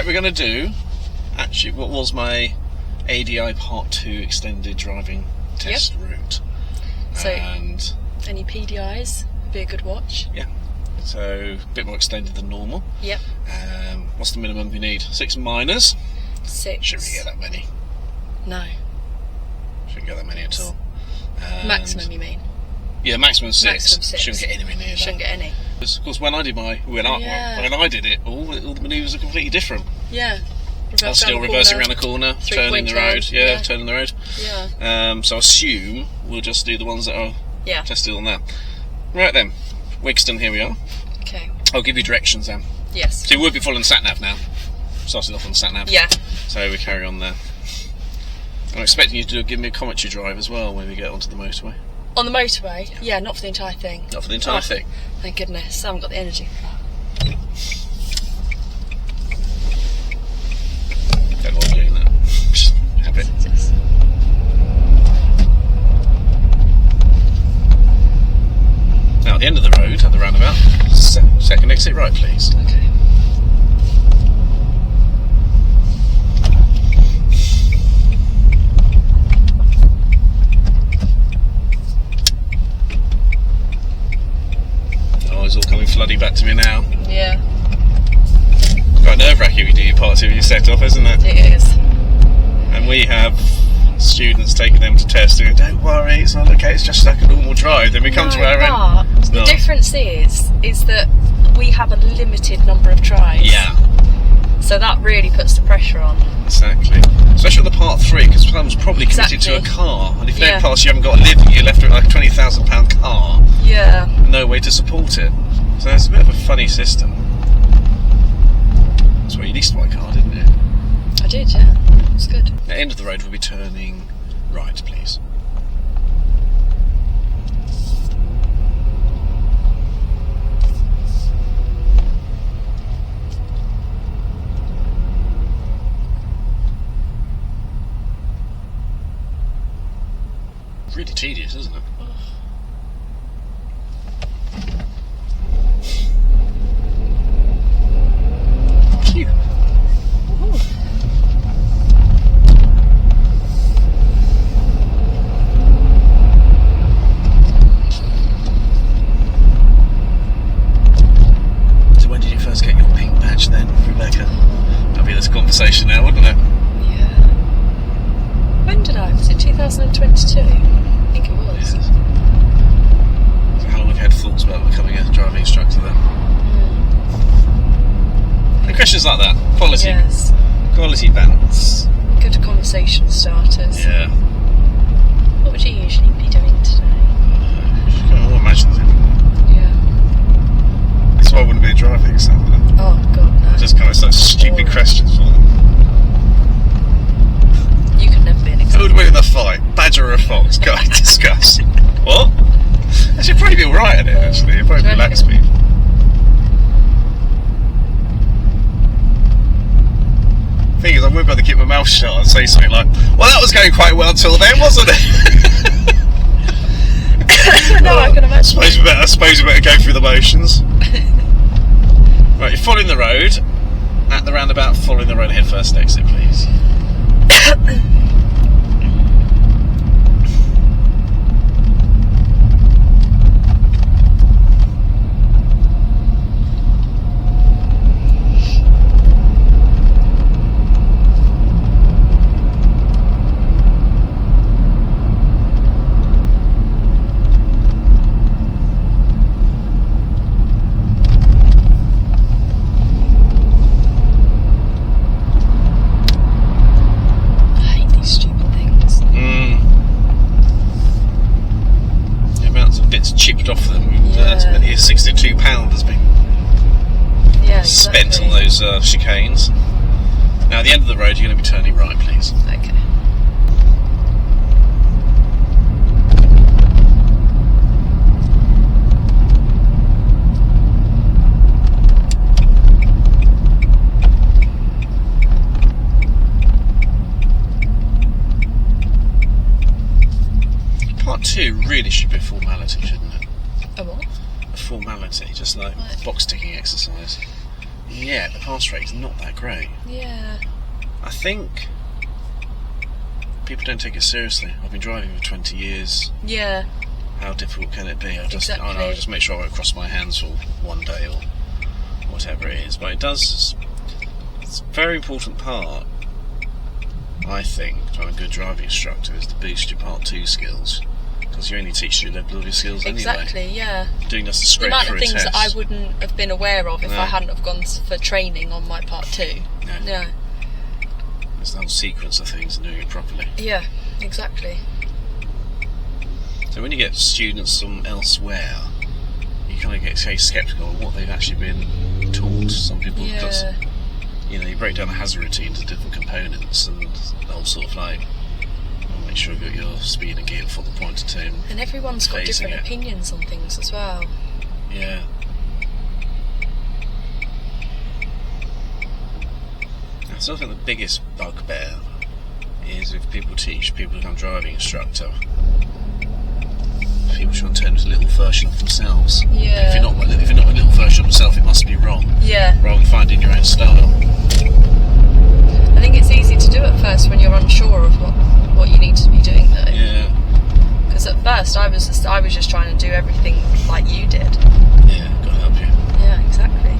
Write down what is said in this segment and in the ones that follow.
we're going to do actually what was my ADI Part 2 extended driving test route. So, and any PDIs would be a good watch. Yeah, so a bit more extended than normal. Yep. What's the minimum we need? 6 minors? 6. Shouldn't we get that many? No. Shouldn't get that many at all. Maximum, you mean? Yeah, maximum 6. Maximum 6. Shouldn't get anywhere near that. Shouldn't get any. Of course, when I did when I did it, all the manoeuvres are completely different. Yeah. I was still reversing around the corner, turning the road. Yeah, turning the road. Yeah. So I assume we'll just do the ones that are tested on that. Right then, Wigston, here we are. Okay. I'll give you directions then. Yes. So you would be following the sat-nav now. Started off on the sat-nav. Yeah. So we carry on there. I'm expecting you to give me a commentary drive as well when we get onto the motorway. On the motorway? Yeah, not for the entire thing. Not for the entire thing. Thank goodness, I haven't got the energy for that. Don't know what I'm doing that. Just have it. Now at the end of the road, at the roundabout, second exit right please. Okay. It's all coming flooding back to me now. Yeah. Quite nerve-wracking when you do your Part 2 of your set-off, isn't it? It is. And we have students taking them to test and go, don't worry, it's not okay, it's just like a normal drive. Then we come to our end. The difference is that we have a limited number of tries. Yeah. So that really puts the pressure on. Exactly. Especially on the Part 3, because someone's probably committed to a car, and if you don't pass, you haven't got a living, you're left with like a £20,000 car. Yeah. No way to support it. So it's a bit of a funny system. That's why you leased my car, didn't you? I did, yeah. It's good. At the end of the road, we'll be turning right, please. Really tedious, isn't it? Phew. So when did you first get your pink badge then, Rebecca? That'd be this conversation now, wouldn't it? Yeah. When did I? Was it 2022? I think it was. Yes. So how long we've had thoughts about becoming a driving instructor then? And questions like that. Quality. Yes. Quality balance. Good conversation starters. Yeah. What would you usually be doing today? I can't imagine it. Yeah. That's why I wouldn't be a driving exam. Oh god, no. Just kind of such stupid questions for them. You could never be an Who example. would win in the fight? Badger or a fox? Go and discuss. What? I should probably be alright at it actually. It'd probably relax me. Thing is, I wouldn't be able to keep my mouth shut and say something like, well, that was going quite well until then, wasn't it? No, I can imagine. I suppose we better go through the motions. Right, you're following the road. At the roundabout, following the road ahead, first exit, please. Chipped off them. Ultimately, £62 has been spent on those chicanes. Now, at the end of the road, you're going to be turning right, please. Okay. Part 2 really should be a formality, shouldn't it? A what? A formality, just like box ticking exercise. yet the pass rate is not that great. Yeah. I think people don't take it seriously. I've been driving for 20 years. Yeah. How difficult can it be? I Exactly. just make sure I won't cross my hands for one day or whatever it is. But it does. It's a very important part, I think, to have a good driving instructor is to boost your Part 2 skills. Because you only teach your level of your skills anyway. Exactly, yeah. Doing this to The scrape amount through of a things test. that I wouldn't have been aware of if No. I hadn't have gone for training on my Part 2. Yeah. There's a whole sequence of things and doing it properly. Yeah, exactly. So when you get students from elsewhere, you kind of get sceptical of what they've actually been taught. Some people, because, you break down the hazard routine into different components and the whole sort of like, make sure you've got your speed and gear before the pointer turn. And everyone's got different opinions on things as well. Yeah. I still think the biggest bugbear is if people teach people to become driving instructor. People try and turn into a little version of themselves. Yeah. If you're not a little version of yourself, it must be wrong. Yeah. Rather than finding your own style. I think it's easy to do at first when you're unsure of what you need to be doing though. Yeah. Because at first I was just trying to do everything like you did. Yeah, gotta help you. Yeah, exactly.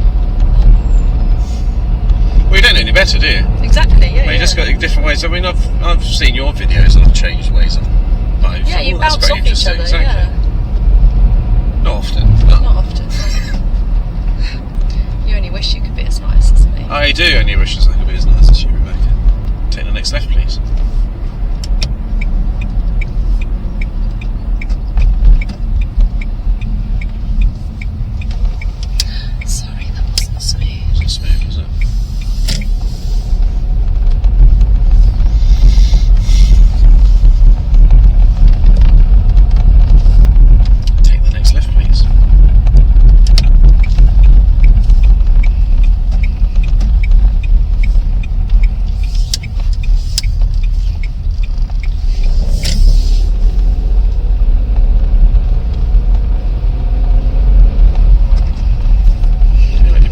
Well, you don't know any better, do you? Exactly, yeah. You just got different ways. I mean, I've seen your videos and I've changed ways of life. Yeah, you that's bounce very off each other, interesting. yeah. Not often. No. Not often. You only wish you could be as nice as me. I do only wish I could be as nice as you, Rebecca. Take the next left, please. Sorry, that wasn't smooth. It's not smooth, is it? Take the next left, please.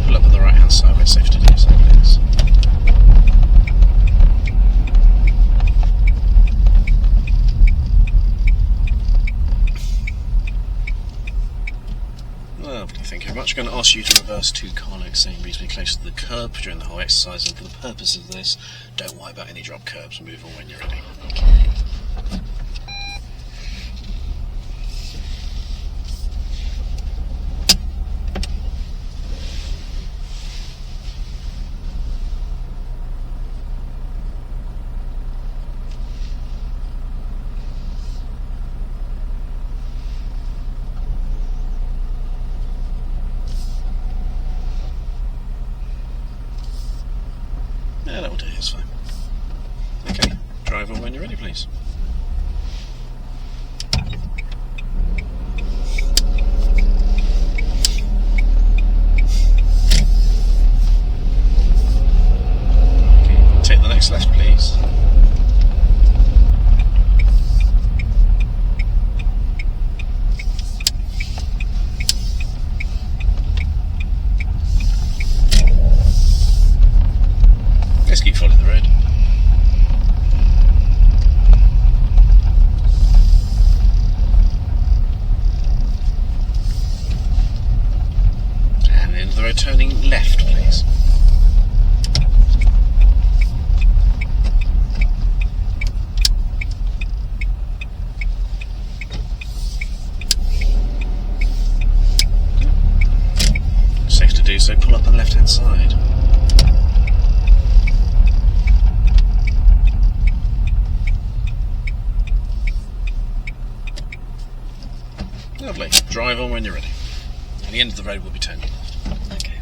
Pull up on the right hand side where it's safe to do so, please. Lovely, thank you very much. I'm going to ask you to reverse to car length, staying reasonably close to the curb during the whole exercise, and for the purpose of this, don't worry about any drop curbs. Move on when you're ready. Okay. Yeah, that will do, it's fine. Okay, drive on when you're ready, please. Okay, take the next left, please. Just keep following the road. And into the road, turning left, please. Safe to do so, pull up on the left hand side. Lovely. Drive on when you're ready. And the end of the road will be turning left. Okay.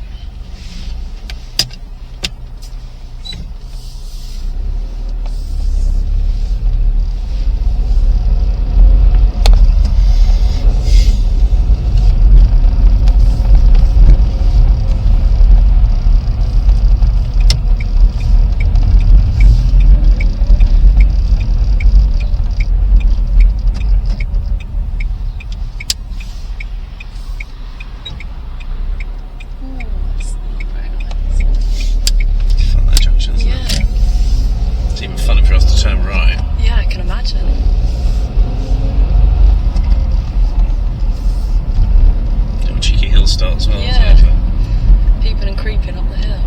imagine. Little cheeky hill start as well. Yeah. Peeping and creeping up the hill.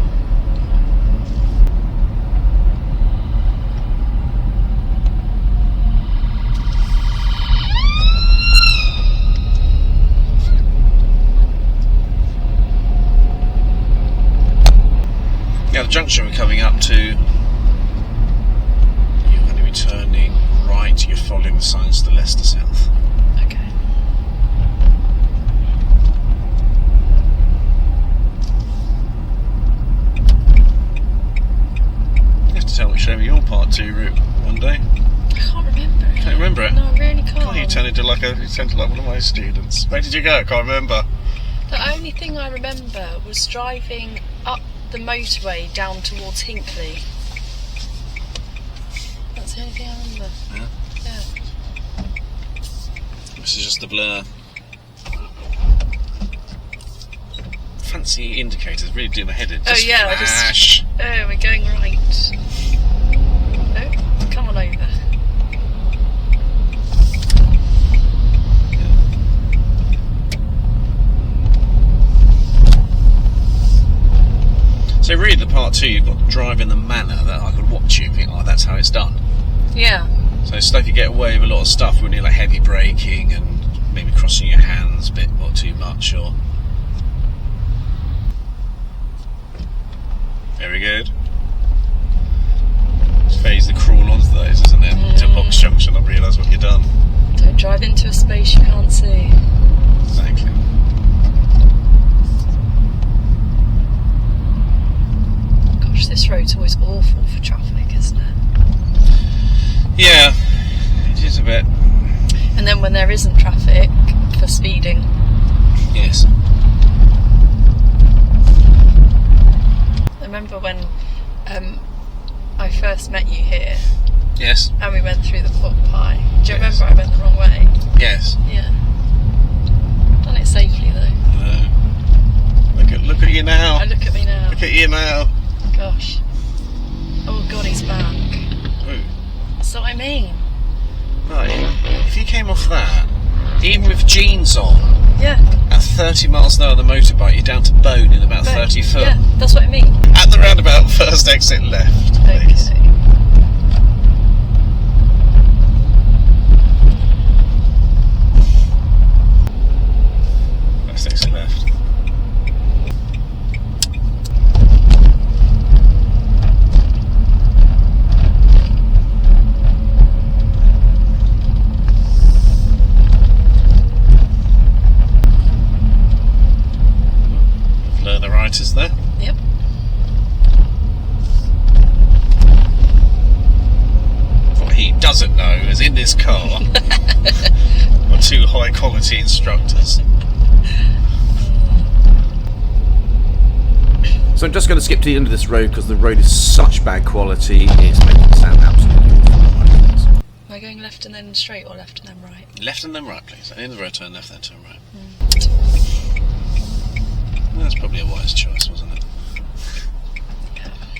Yeah, the junction we're coming up to, you're going to be turning right, you're following the signs to the Leicester South. Okay. You have to tell me, show me your part 2 route one day. I can't remember it. Can't remember it? No, I really can't. God, you turned into like one of my students. Where did you go? I can't remember. The only thing I remember was driving up the motorway down towards Hinckley. That's the only thing I remember. Yeah. Yeah. This is just a blur. Fancy indicators really do my head in. Oh yeah, flash. Oh, we're going right. Oh, come on over. So really the part 2 you've got to drive in the manner that I could watch you and think, oh, that's how it's done. Yeah. So stuff you get away with a lot of stuff when you're like heavy braking and maybe crossing your hands a bit or too much, or very good. Just phase the crawl onto those, isn't it? To box junction, I realise what you've done. Don't drive into a space you can't see. Exactly. Gosh, this road's always awful for traffic, isn't it? Yeah, it is a bit. And then when there isn't traffic, for speeding. Yes. I remember when I first met you here. Yes. And we went through the pork pie. Do you Yes. remember I went the wrong way? Yes. Yeah. Done it safely though. Look at you now. Oh, look at me now. Look at you now. Gosh. Oh God, he's back. Ooh. That's what I mean. Right. If you came off that, even with jeans on, Yeah. at 30 miles an hour on the motorbike, you're down to bone in about 30 foot. Yeah, that's what I mean. At the roundabout, first exit left, please. Okay. First exit left. Learner writers there. Yep. What he doesn't know is in this car are 2 high quality instructors. So I'm just going to skip to the end of this road because the road is such bad quality, it's making it sound absolutely awful. Am I going left and then straight or left and then right? Left and then right, please. At the end of the road, turn left, then turn right. Well, that's probably a wise choice, wasn't it?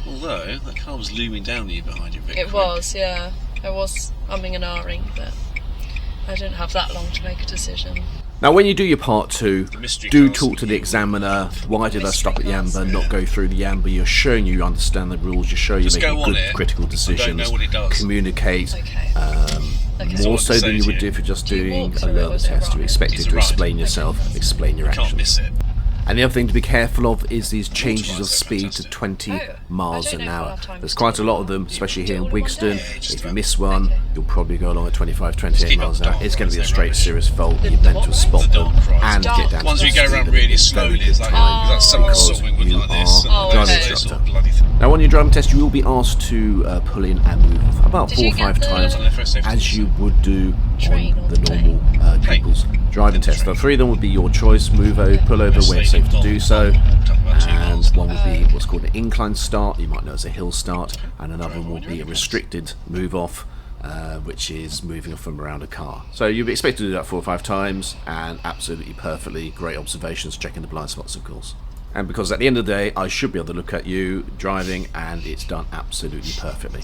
Although, that car was looming down on you behind you, Vic. It was, yeah. I was umming and ahhing, but I didn't have that long to make a decision. Now when you do your part 2, mystery do cars. talk to the examiner. Why did I stop at the Mystery amber, cars. not go through the amber? You're showing you understand the rules, you're showing Just you're making go on good it critical and don't decisions, know what it does. communicate. Okay. Okay. More what so to than say you to would you. do if you're just Do you doing walk a through it or learner is it test. You're right? expected It's to right. explain yourself, explain your Can't actions. miss it. And the other thing to be careful of is these changes of Motorbikes are speed to fantastic. 20 Oh, miles I don't an know if I'll hour. have time There's to quite do a lot that. of them, especially Do here it in all in one Wigston. day? Just If you about. miss one, Okay. you'll probably go along at 25, 28 keep miles up an hour. the It's going to be a dark straight cries, serious fault. The You're meant to what? spot The them dark cries. and Dark get down to Ones the we go speed around limit really in very slowly, good it's like, time. that's someone because solving with you like this. are Oh, driving okay. instructor. Bloody thing. Now on your driving test you will be asked to pull in and move off about Did 4 or you get 5 the times On their first safety as you would do Train on or the normal Plane. people's driving Train. test. The 3 of them would be your choice: move over, pull over Best where it's lady safe to do so, talk about 2 and miles. one would be what's called an incline start, you might know as a hill start, and another one will be a restricted move off, which is moving off from around a car. So you'll be expected to do that 4 or 5 times, and absolutely perfectly great observations, checking the blind spots of course. And because at the end of the day I should be able to look at you driving and it's done absolutely perfectly.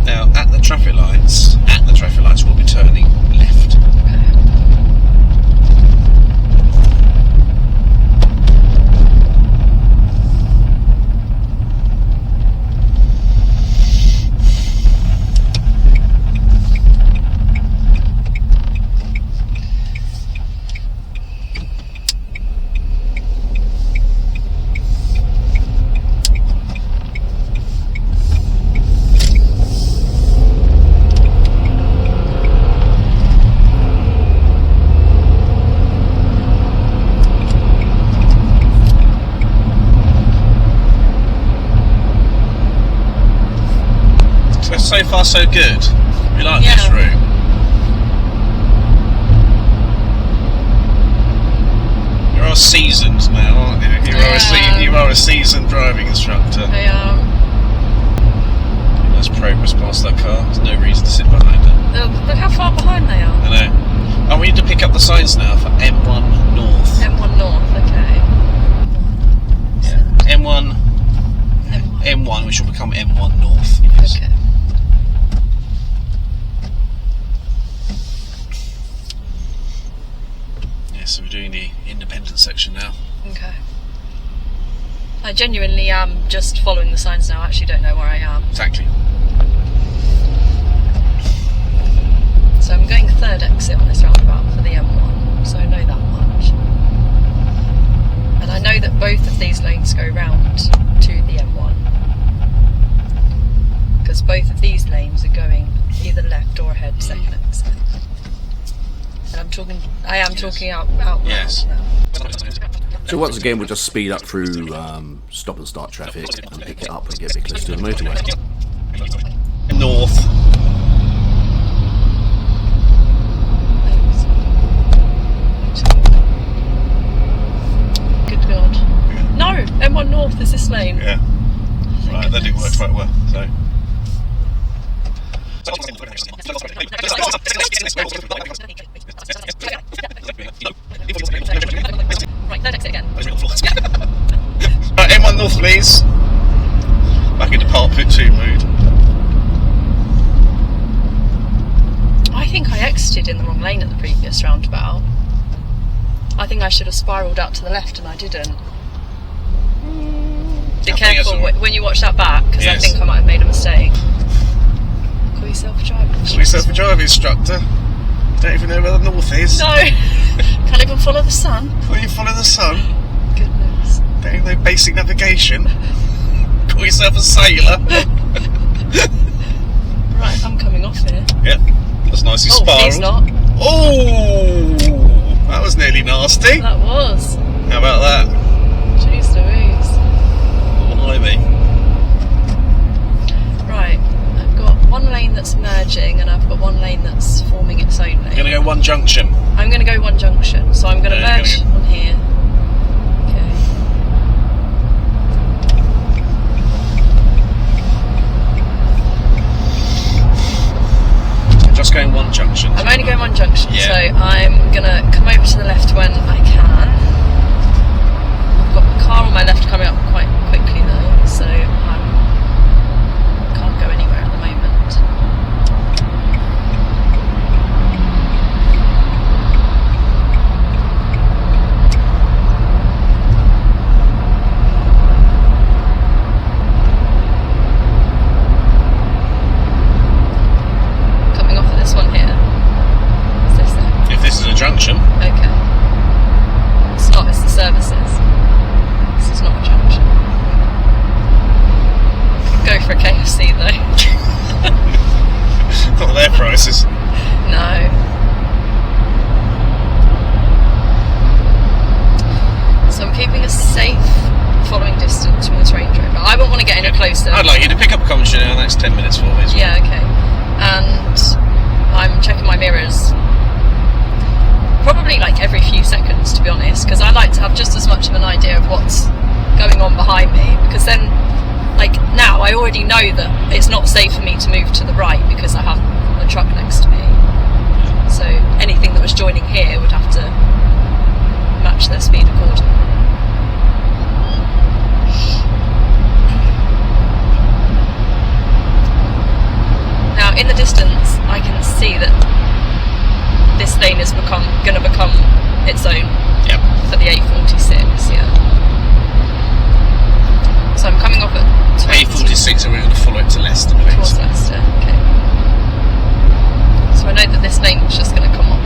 Now, at the traffic lights, we'll be turning left. So far so good. We like this route. You are seasoned now, aren't you? You are a seasoned driving instructor. I am. Let's progress past that car. There's no reason to sit behind it. Look how far behind they are. I know. And we need to pick up the signs now for M1 North. M1 North, okay. Yeah. M1, which will become M1 North. Yes. Okay. So we're doing the independent section now. Okay. I genuinely am just following the signs now. I actually don't know where I am. Exactly. So I'm going third exit on this roundabout for the M1, so I know that much. And I know that both of these lanes go round to the M1. Because both of these lanes are going either left or ahead, second exit. And I am talking out loud. Yes. So once again, we'll just speed up through stop and start traffic and pick it up and get a bit closer to the motorway. North. Good God. No, M1 North is this lane. Yeah. Right, that didn't work quite well. So. Right, third exit again. Right, M1 North, please. Back into Part 2 mood. I think I exited in the wrong lane at the previous roundabout. I think I should have spiralled out to the left and I didn't. Be careful when you watch that back, because I think I might have made a mistake. Call yourself a driving instructor. Call yourself a driving instructor. Don't even know where the north is. No! Can't even follow the sun. Will you follow the sun? Goodness. Don't even know basic navigation. Call yourself a sailor. Right, I'm coming off here. Yep, that's nicely spiralled. He's not. Oh, that was nearly nasty. That was. How about that? Jeez Louise. Blimey. Right, I've got one lane that's merging and I've got one lane that's forming its own lane. You're going to go one junction. I'm going to go one junction, so I'm going to merge on here. Okay. I'm just going one junction. I'm only going one junction, Yeah. so I'm going to come over to the left when I can. I've got a car on my left coming up quite quickly though, so I can't go anywhere at the moment. Coming off at this one here. Is this it? If this is a junction. Okay. It's not, it's the services. This is not a junction. Go for a KFC though. Not their prices. No. So I'm keeping a safe following distance from this Range Rover. I won't want to get any closer. I'd like you to pick up a commentary in the next 10 minutes for me as well. Yeah, okay. And I'm checking my mirrors. Probably like every few seconds, to be honest, because I like to have just as much of an idea of what's going on behind me, because then, like now, I already know that it's not safe for me to move to the right because I have a truck next to me. So anything that was joining here would have to match this zone Yep. for the A46, yeah. So I'm coming off at 20 A46, and we're going to follow it to Leicester, please. towards Leicester, okay. So I know that this lane's just going to come off.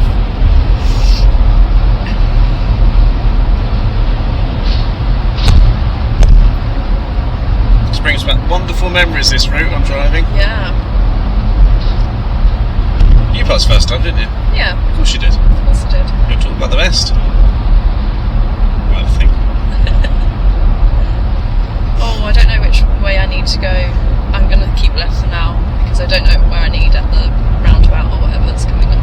This brings back wonderful memories, this route I'm driving. Yeah. You passed first time, didn't you? Yeah, Of course you did. of course I did. You're talking about the best. Well, I think. Oh, I don't know which way I need to go. I'm going to keep left for now because I don't know where I need at the roundabout or whatever that's coming up.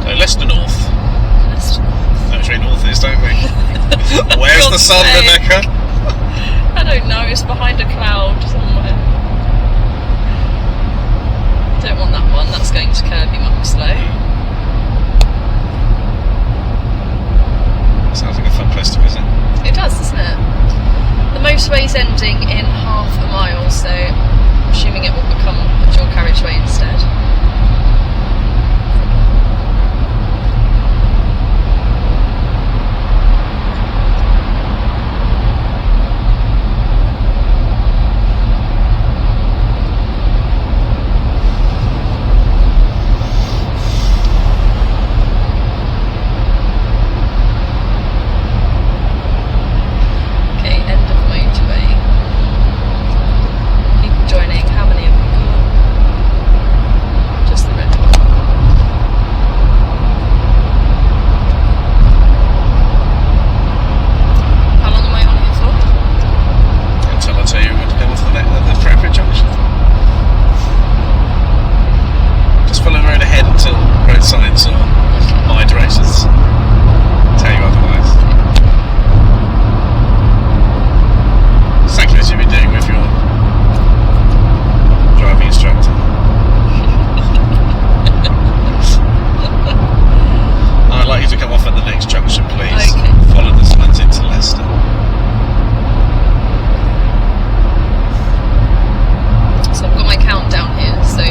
So Leicester North. Leicester. Know which way north is, don't we? Where's the God's sun, sake. Rebecca? I don't know, it's behind a cloud somewhere. Don't want that one, that's going to Kirby Muxlow. Sounds like a fun place to visit. It does, doesn't it? The motorway's ending in half a mile, so I'm assuming it will become a dual carriageway instead. Okay, end of motorway. People joining. How many have we got? Just the red one. How long am I on here for? Until I tell you when to come off the appropriate junction. Just follow the road ahead until road signs or eye directions tell you otherwise. Exactly as you've been doing with your driving instructor. I'd like you to come off at the next junction, please. Okay. Follow the signs into Leicester. So I've got my countdown here, so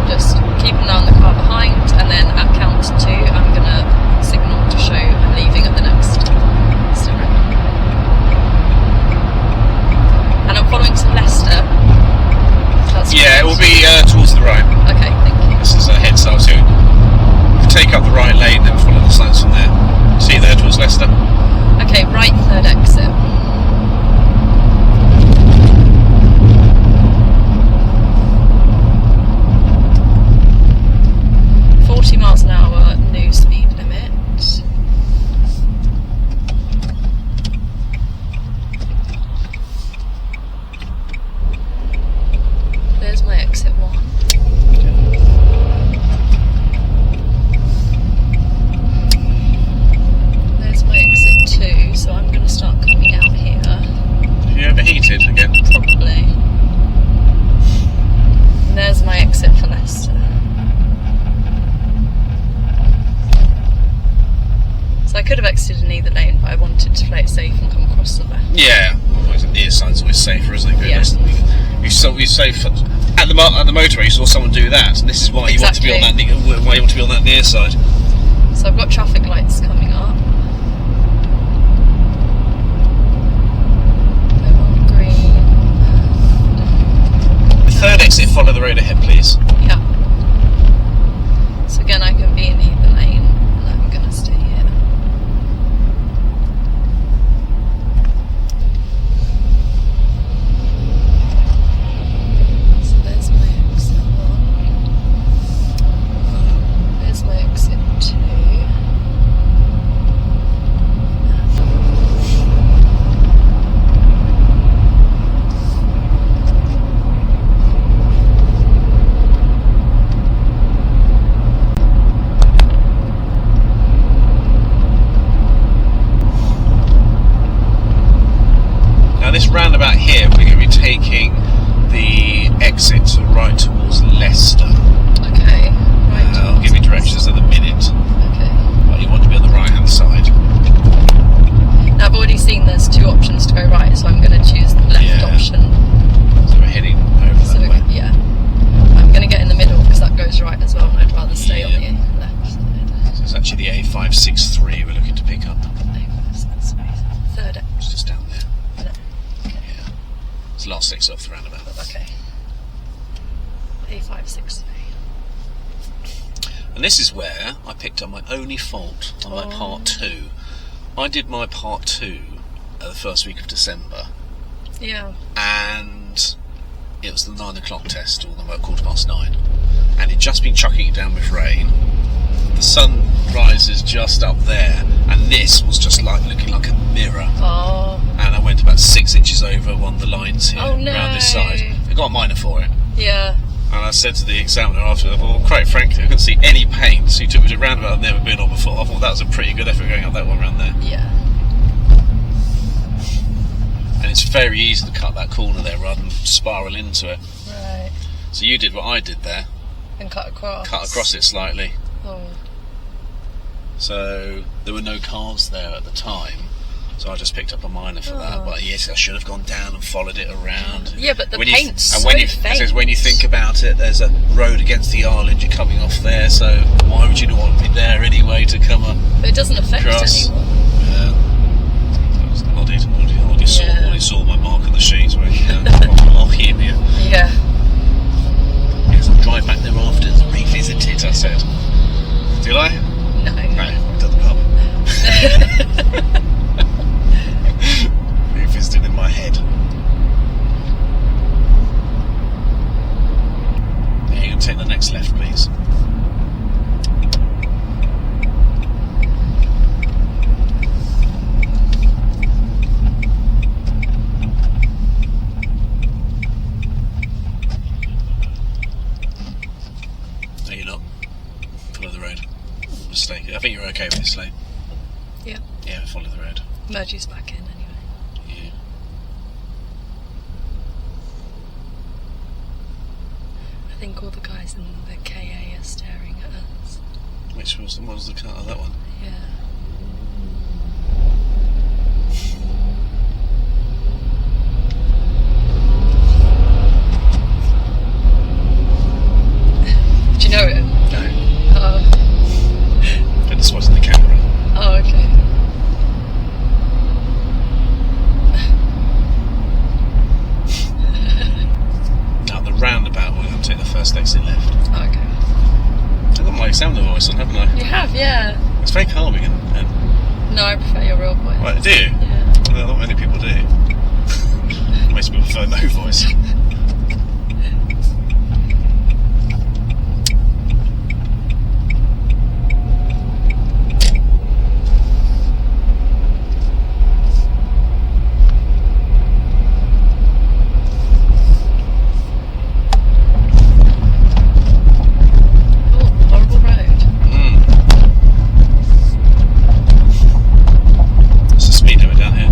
just keep an eye on the car behind, and then at count 2 I'm going to signal to show I'm leaving at the next stop. And I'm following to Leicester. That's Yeah, it right. will be towards the right. Okay, thank you. This is a head start soon. Take up the right lane, then follow the signs from there. See you there towards Leicester. Okay, right third exit. mph new speed limit. There's my exit 1. There's my exit 2, so I'm going to start coming out here. Have you overheated again? Probably. And there's my exit for Leicester. So I could have exited in either lane, but I wanted to play it safe and come across the left. Yeah. Always, the near side's always safer, isn't it? Yeah. You safe at the motorway. You saw someone do that, and this is why you want to be on that. Why you want to be on that near side. So I've got traffic lights coming up. They're on green. The third exit. Follow the road ahead, please. Yeah. So again, I can be in either lane, and I'm going to stay here. So there's my exit 1. There's my exit 2. It's the last exit off the roundabout. Okay. A563. And this is where I picked up my only fault on my part 2. I did my part 2 the first week of December. Yeah. And it was the 9 o'clock test, or the 9:15. And it'd just been chucking it down with rain. The sun rises just up there, and this was just like looking like a mirror. Oh. And I went about 6 inches over one of the lines here, Oh, no. around this side. I got a minor for it. Yeah. And I said to the examiner after, well, quite frankly, I couldn't see any paint, so he took me to a roundabout I'd never been on before. I thought that was a pretty good effort going up that one round there. Yeah. And it's very easy to cut that corner there rather than spiral into it. Right. So you did what I did there. And cut across. Cut across it slightly. Oh. So there were no cars there at the time. So I just picked up a minor for that. But yes, I should have gone down and followed it around. Yeah, but the when paint's and so when you, faint. says when you think about it, there's a road against the island. You're coming off there, so why would you not want to be there anyway to come up? But it doesn't affect Cross. anyone. Already saw my mark on the sheets where I'll hear me. Yeah. Yes, I'll drive back there after and revisit it, I said. Did I? No. No, I've done the pub. Revisited in my head. Yeah, you can take the next left, please. No, you're not. Follow the road. Mistake. I think you're okay with this lane. Yeah. Yeah, follow the road. Merges back in anyway. Yeah. I think all the guys in the KA are staring at us. Which was what was the car? Oh, that one. Yeah. Do you know it? No. Oh. But this wasn't the camera. Oh, okay. Now the roundabout, we're going to take the first exit left. Okay. I've got my examiner voice on, haven't I? You have, yeah. It's very calming and No, I prefer your real voice. right, do you? Yeah. Well, not many people do. Most people prefer no voice. Oh, horrible road. It's a speed limit down here.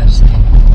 30.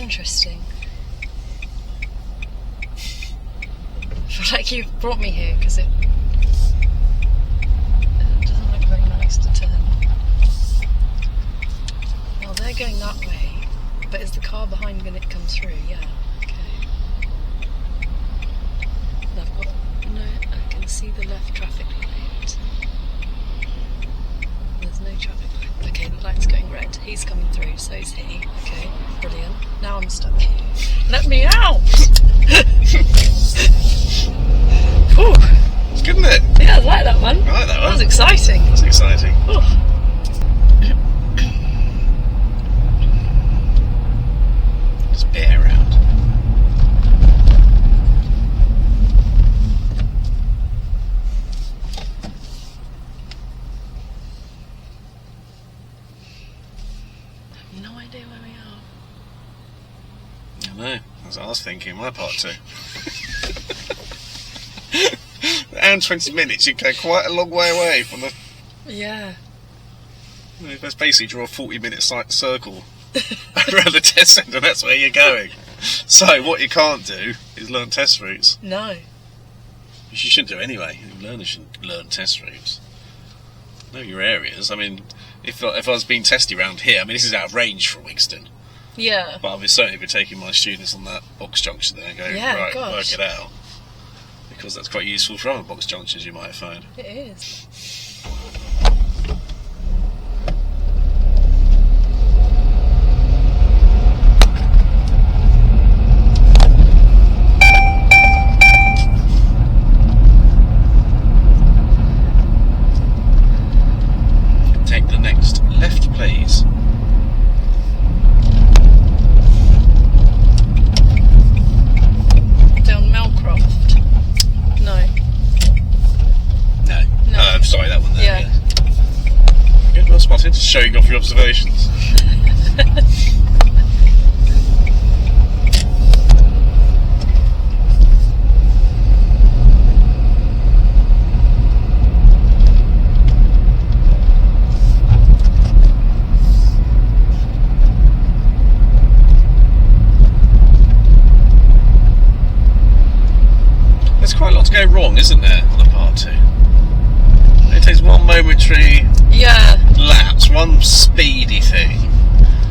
interesting. I feel like you've brought me here because it doesn't look very nice to turn. Well, they're going that way, but is the car behind when it comes through? Yeah, okay. And I've got, no, I can see the left traffic light. There's no traffic light. Okay, the light's going red. He's coming through, so is he. Okay, brilliant. Now I'm stuck here. Let me out! Ooh. It's good, isn't it? Yeah, I like that one. I like that one. That was exciting. That's exciting. Ooh. Just bear around. I have no idea where we are. I know. That's what I was thinking. My part too. And 20 minutes, you go quite a long way away from the. Yeah. Let's basically draw a 40-minute circle around the test centre. That's where you're going. So what you can't do is learn test routes. No. Which you shouldn't do anyway. Learners should learn test routes. Know your areas. I mean, if I was being testy around here, I mean, this is out of range for Wigston. Yeah. But I'll certainly be taking my students on that box junction there and going, Yeah, right, gosh. work it out. Because that's quite useful for other box junctions you might have found. It is. Take the next left, please. Down Melcroft. No. No. Sorry, that one there. Yeah. Good, well spotted. Just showing off your observations. There's quite a lot to go wrong, isn't there, on the part 2? It takes one momentary lapse, one speedy thing.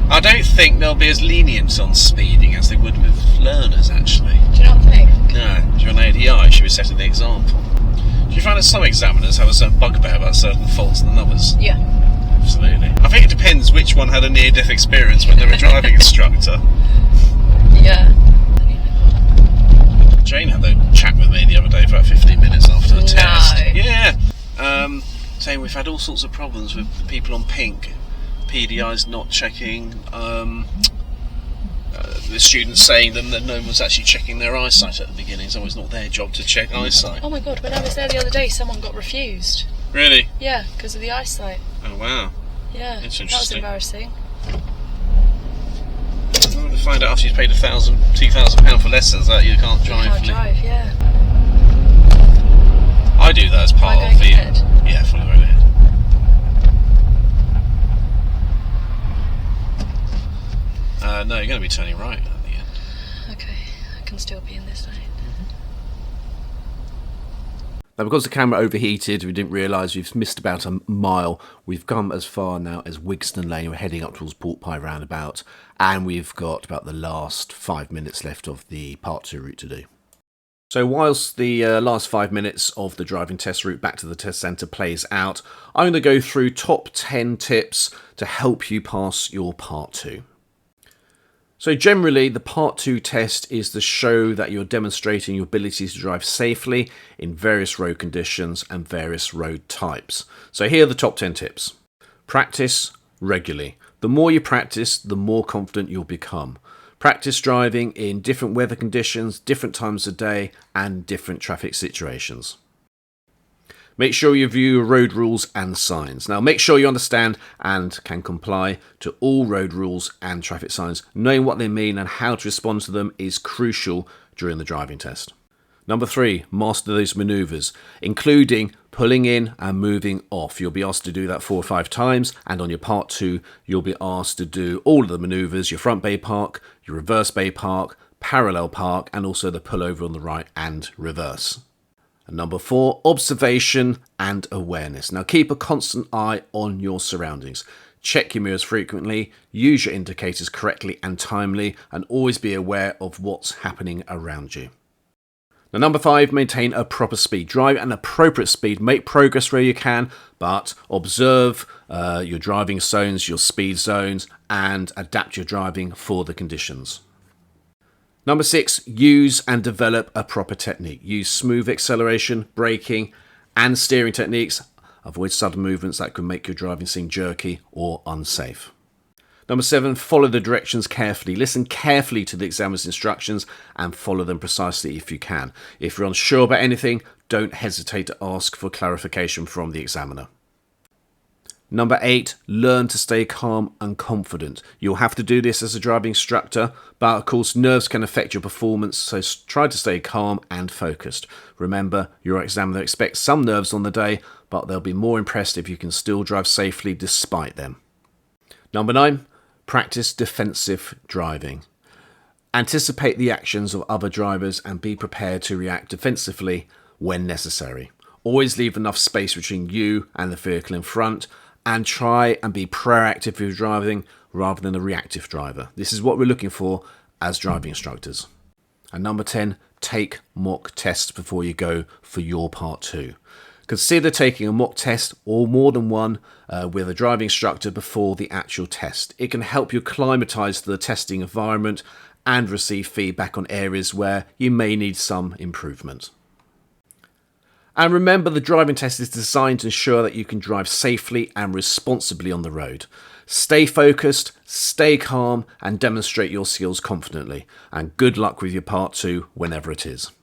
I don't think they'll be as lenient on speeding as they would with learners, actually. Do you not think? No, if you're an ADI, should be setting the example. Do you find that some examiners have a certain bugbear about certain faults than others? Yeah. Absolutely. I think it depends which one had a near-death experience when they were a driving instructor. Yeah. Jane had a chat with me the other day for about 15 minutes after the No. test. Yeah. Saying we've had all sorts of problems with the people on pink. PDIs not checking, the students saying them that no one was actually checking their eyesight at the beginning, so it's not their job to check eyesight. Oh my god, when I was there the other day, someone got refused. Really? Yeah, because of the eyesight. Oh wow. Yeah. That's That was interesting. embarrassing. Well, to find out after you've paid £1,000, £2,000 for lessons that you can't drive. You can't drive, yeah. I do that as part Am I of going the. ahead? Yeah, follow right ahead. No, you're going to be turning right at the end. Okay, I can still be in this lane. Now, because the camera overheated, we didn't realise we've missed about a mile. We've come as far now as Wigston Lane. We're heading up towards Port Pie roundabout, and we've got about the last 5 minutes left of the part 2 route to do. So whilst the last 5 minutes of the driving test route back to the test centre plays out, I'm going to go through top 10 tips to help you pass your part 2. So generally, the Part 2 test is to show that you're demonstrating your ability to drive safely in various road conditions and various road types. So here are the top 10 tips. Practice regularly. The more you practice, the more confident you'll become. Practice driving in different weather conditions, different times of day, and different traffic situations. Make sure you view road rules and signs. Now, make sure you understand and can comply to all road rules and traffic signs. Knowing what they mean and how to respond to them is crucial during the driving test. Number 3, master those manoeuvres, including pulling in and moving off. You'll be asked to do that 4 or 5 times, and on your part 2, you'll be asked to do all of the manoeuvres, your front bay park, your reverse bay park, parallel park, and also the pullover on the right and reverse. And number 4, observation and awareness. Now keep a constant eye on your surroundings. Check your mirrors frequently, use your indicators correctly and timely, and always be aware of what's happening around you. Now, number 5, maintain a proper speed. Drive at an appropriate speed. Make progress where you can, but observe your driving zones, your speed zones, and adapt your driving for the conditions. Number 6, use and develop a proper technique. Use smooth acceleration, braking, and steering techniques. Avoid sudden movements that could make your driving seem jerky or unsafe. Number 7, follow the directions carefully. Listen carefully to the examiner's instructions and follow them precisely if you can. If you're unsure about anything, don't hesitate to ask for clarification from the examiner. Number 8, learn to stay calm and confident. You'll have to do this as a driving instructor, but of course nerves can affect your performance, so try to stay calm and focused. Remember, your examiner expects some nerves on the day, but they'll be more impressed if you can still drive safely despite them. Number 9, practice defensive driving. Anticipate the actions of other drivers and be prepared to react defensively when necessary. Always leave enough space between you and the vehicle in front, and try and be proactive with your driving rather than a reactive driver. This is what we're looking for as driving instructors. And number 10, take mock tests before you go for your part 2. Consider taking a mock test or more than one with a driving instructor before the actual test. It can help you acclimatise to the testing environment and receive feedback on areas where you may need some improvement. And remember, the driving test is designed to ensure that you can drive safely and responsibly on the road. Stay focused, stay calm, and demonstrate your skills confidently. And good luck with your part 2 whenever it is.